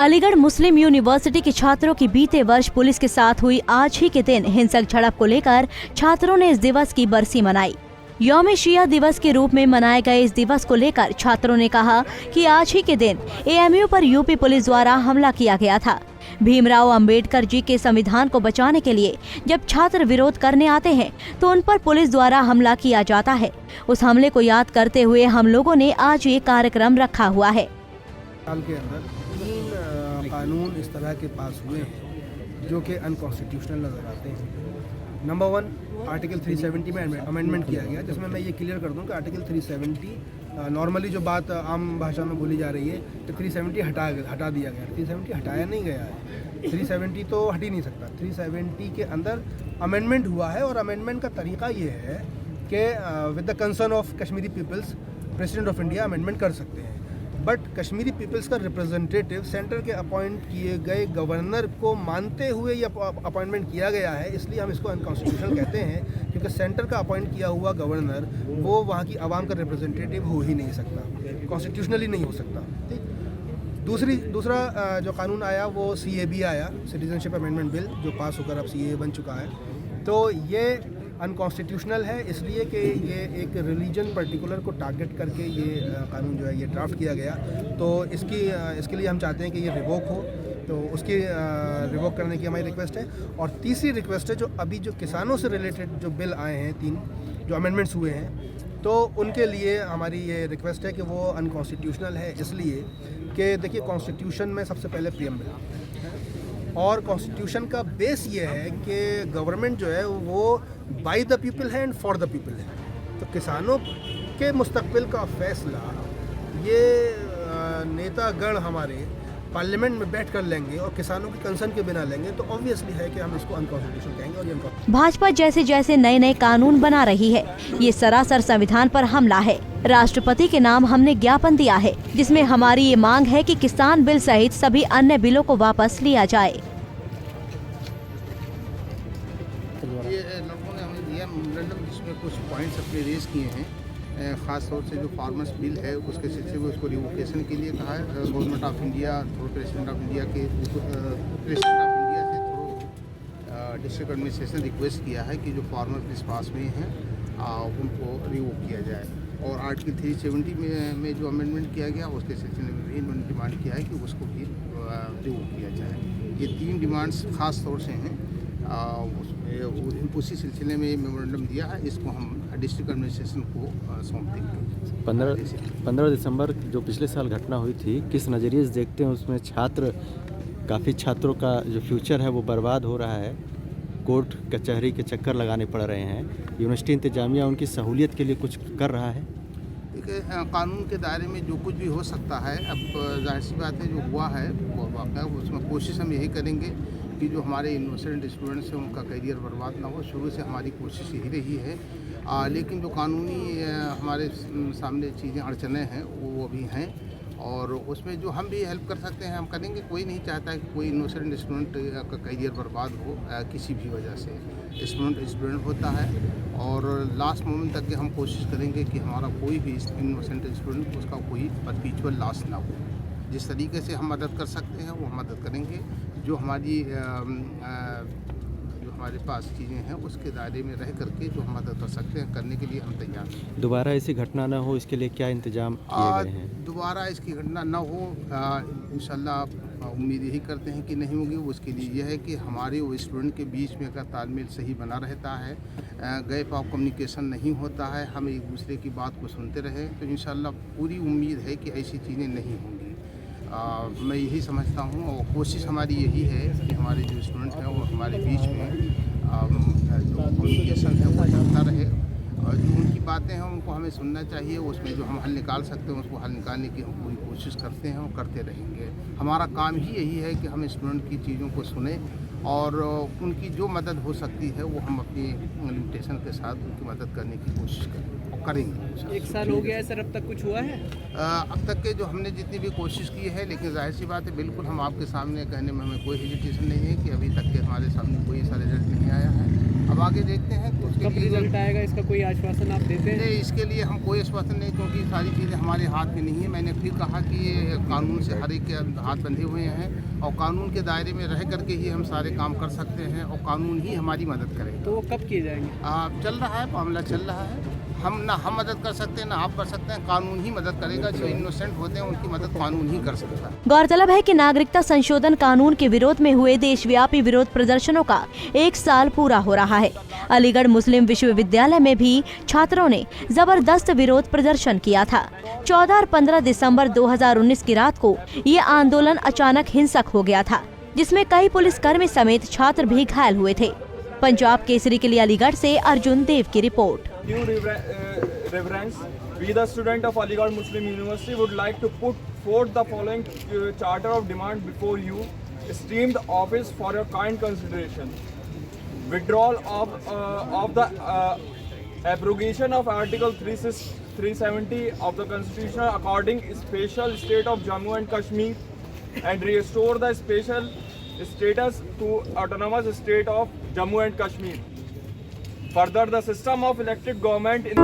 अलीगढ़ मुस्लिम university के छात्रों की बीते वर्ष पुलिस के साथ हुई आज ही के दिन हिंसक झड़प को लेकर छात्रों ने इस दिवस की बरसी मनाई। यौम शिया दिवस के रूप में मनाए गए इस दिवस को लेकर छात्रों ने कहा कि आज ही के दिन एएमयू पर यूपी पुलिस द्वारा हमला किया गया था। भीमराव अंबेडकर जी के संविधान को बचाने के लिए जब छात्र विरोध करने आते हैं तो उन पर पुलिस द्वारा हमला किया जाता है। उस हमले को याद करते हुए हम लोगों ने आज ये कार्यक्रम रखा हुआ है। साल के अंदर 3 कानून इस तरह के पास हुए हैं जो कि अनकॉन्स्टिट्यूशनल नज़र आते हैं। नंबर 1, आर्टिकल 370 में अमेंडमेंट किया गया, जिसमें मैं ये क्लियर कर दूं कि आर्टिकल 370 नॉर्मली जो बात आम भाषा में बोली जा रही है कि 370 हटा दिया गया। 370 हटाया नहीं गया है। 370 तो हट ही नहीं सकता। 370 के अंदर अमेंडमेंट हुआ है और अमेंडमेंट का तरीका ये है कि with the concern of Kashmiri people's president of India amendment कर सकते हैं। बट कश्मीरी पीपल्स का रिप्रेजेंटेटिव सेंटर के अपॉइंट किए गए गवर्नर को मानते हुए ये अपॉइंटमेंट किया गया है, इसलिए हम इसको अनकॉन्स्टिट्यूशनल कहते हैं, क्योंकि सेंटर का अपॉइंट किया हुआ गवर्नर वो वहाँ की आवाम का रिप्रेजेंटेटिव हो ही नहीं सकता, कॉन्स्टिट्यूशनली नहीं हो सकता। ठीक। दूसरा जो कानून आया वो CAB आया, सिटीजनशिप अमेंडमेंट बिल, जो पास होकर अब CAA बन चुका है। तो ये अनकॉन्स्टिट्यूशनल है इसलिए कि ये एक रिलीजन पर्टिकुलर को टारगेट करके ये कानून जो है ये ड्राफ्ट किया गया। तो इसके लिए हम चाहते हैं कि ये रिवोक हो, तो उसकी रिवोक करने की हमारी रिक्वेस्ट है। और तीसरी रिक्वेस्ट है, जो अभी जो किसानों से रिलेटेड जो बिल आए हैं 3 जो अमेंडमेंट्स हुए हैं, तो उनके लिए हमारी ये रिक्वेस्ट है कि वो अनकॉन्स्टिट्यूशनल है इसलिए कि देखिए कॉन्स्टिट्यूशन में सबसे पहले प्रीएम्बल और कॉन्स्टिट्यूशन का बेस ये है कि गवर्नमेंट जो है वो बाय द पीपल है एंड फॉर द पीपल है। तो किसानों के मुस्तकबिल का फैसला ये नेतागण हमारे पार्लियामेंट में बैठ कर लेंगे और किसानों के कंसर्न के बिना लेंगे, तो ऑब्वियसली है कि हम इसको अनकॉन्स्टिट्यूशनल कहेंगे। और ये भाजपा जैसे जैसे नए नए कानून बना रही है, ये सरासर संविधान पर हमला है। राष्ट्रपति के नाम हमने ज्ञापन दिया है, जिसमें हमारी ये मांग है कि किसान बिल सहित सभी अन्य बिलों को वापस लिया जाए। ये लोगों ने हमें दिया मेमोरेंडम, जिसमें कुछ पॉइंट्स अपने रेज किए हैं। ख़ास तौर से जो फार्मर्स बिल है उसके सिलसिले में उसको रिवोकेशन के लिए कहा है। Government of India through president of India से थ्रू डिस्ट्रिक्ट एडमिनिस्ट्रेशन रिक्वेस्ट किया है कि जो फार्मर बिल्स पास हुए हैं उनको रिवोक किया जाए। और आर्टिकल 370 में जो अमेंडमेंट किया गया उसके सिलसिले में भी इन्होंने डिमांड किया है कि उसको भी रिवोक किया जाए। ये 3 डिमांड्स ख़ास तौर से हैं। उसी सिलसिले में मेमोरेंडम दिया है, इसको हम डिस्ट्रिक्ट एडमिनिस्ट्रेशन को सौंप देंगे। 15 दिसंबर जो पिछले साल घटना हुई थी, किस नज़रिए से देखते हैं? उसमें काफ़ी छात्रों का जो फ्यूचर है वो बर्बाद हो रहा है, कोर्ट कचहरी के चक्कर लगाने पड़ रहे हैं। यूनिवर्सिटी इंतजामिया उनकी सहूलियत के लिए कुछ कर रहा है? देखिए, कानून के दायरे में जो कुछ भी हो सकता है। अब जाहिर सी बात है, जो हुआ है वो वाक़या, उसमें कोशिश हम यही करेंगे कि जो हमारे इनोसेंट स्टूडेंट्स हैं उनका करियर बर्बाद ना हो। शुरू से हमारी कोशिश यही रही है। लेकिन जो कानूनी हमारे सामने चीज़ें अड़चनें हैं वो अभी हैं, और उसमें जो हम भी हेल्प कर सकते हैं हम करेंगे। कोई नहीं चाहता कि कोई इनोसेंट स्टूडेंट का करियर बर्बाद हो किसी भी वजह से। स्टूडेंट होता है और लास्ट मोमेंट तक हम कोशिश करेंगे कि हमारा कोई भी इनोसेंट स्टूडेंट उसका कोई परपीचुअल लॉस ना हो। जिस तरीके से हम मदद कर सकते हैं वो हम मदद करेंगे। जो हमारे पास चीज़ें हैं उसके दायरे में रह करके जो हम मदद कर सकते हैं करने के लिए हम तैयार हैं। दोबारा ऐसी घटना ना हो, इसके लिए क्या इंतजाम किए गए हैं? दोबारा इसकी घटना ना हो इंशाल्लाह उम्मीद यही करते हैं कि नहीं होगी। उसके लिए यह है कि हमारे वो स्टूडेंट के बीच में अगर तालमेल सही बना रहता है, गैप ऑफ कम्युनिकेशन नहीं होता है, हम एक दूसरे की बात को सुनते रहें, तो इंशाल्लाह पूरी उम्मीद है कि ऐसी चीज़ें नहीं होंगी। मैं यही समझता हूँ और कोशिश हमारी यही है कि हमारे जो स्टूडेंट हैं वो हमारे बीच में जो कम्युनिकेशन है वो चलता रहे, और जो उनकी बातें हैं उनको हमें सुनना चाहिए। उसमें जो हम हल निकाल सकते हैं उसको हल निकालने की हम पूरी कोशिश करते हैं और करते रहेंगे। हमारा काम ही यही है कि हम स्टूडेंट की चीज़ों को सुने और उनकी जो मदद हो सकती है वो हम अपनी लिमिटेशन के साथ उनकी मदद करने की कोशिश करें। करेंगे। 1 साल हो गया है सर, अब तक कुछ हुआ है? अब तक के जो हमने जितनी भी कोशिश की है, लेकिन जाहिर सी बात है बिल्कुल हम आपके सामने कहने में हमें कोई हेजिटेशन नहीं है कि अभी तक के हमारे सामने कोई ऐसा रिजल्ट नहीं आया है। अब आगे देखते हैं तो उसके कब लिए रिजल्ट आएगा, इसका कोई आश्वासन आप देते हैं? नहीं, इसके लिए हम कोई आश्वासन नहीं, क्योंकि सारी चीज़ें हमारे हाथ में नहीं है। मैंने फिर कहा कि ये कानून से हर एक के हाथ बंधे हुए हैं और कानून के दायरे में रह करके ही हम सारे काम कर सकते हैं और कानून ही हमारी मदद करेगा। तो वो कब किए जाएंगे? चल रहा है, मामला चल रहा है। हम मदद कर सकते हैं ना आप कर सकते हैं, कानून ही मदद करेगा। जो इनोसेंट होते हैं उनकी मदद कानून ही कर सकता है। गौरतलब है कि नागरिकता संशोधन कानून के विरोध में हुए देशव्यापी विरोध प्रदर्शनों का 1 साल पूरा हो रहा है। अलीगढ़ मुस्लिम विश्वविद्यालय में भी छात्रों ने जबरदस्त विरोध प्रदर्शन किया था। 14 और 15 दिसंबर 2019 की रात को ये आंदोलन अचानक हिंसक हो गया था, जिसमें कई पुलिसकर्मी समेत छात्र भी घायल हुए थे। पंजाब केसरी के लिए अलीगढ़ से अर्जुन देव की report. Due reverence, we the student of Aligarh Muslim University would like to put forth the following charter of demand before you, esteemed office, for your kind consideration. Withdrawal of the abrogation of Article 370 of the Constitution according special state of Jammu and Kashmir and restore the special status to autonomous state of Jammu and Kashmir. Further, the system of elected government in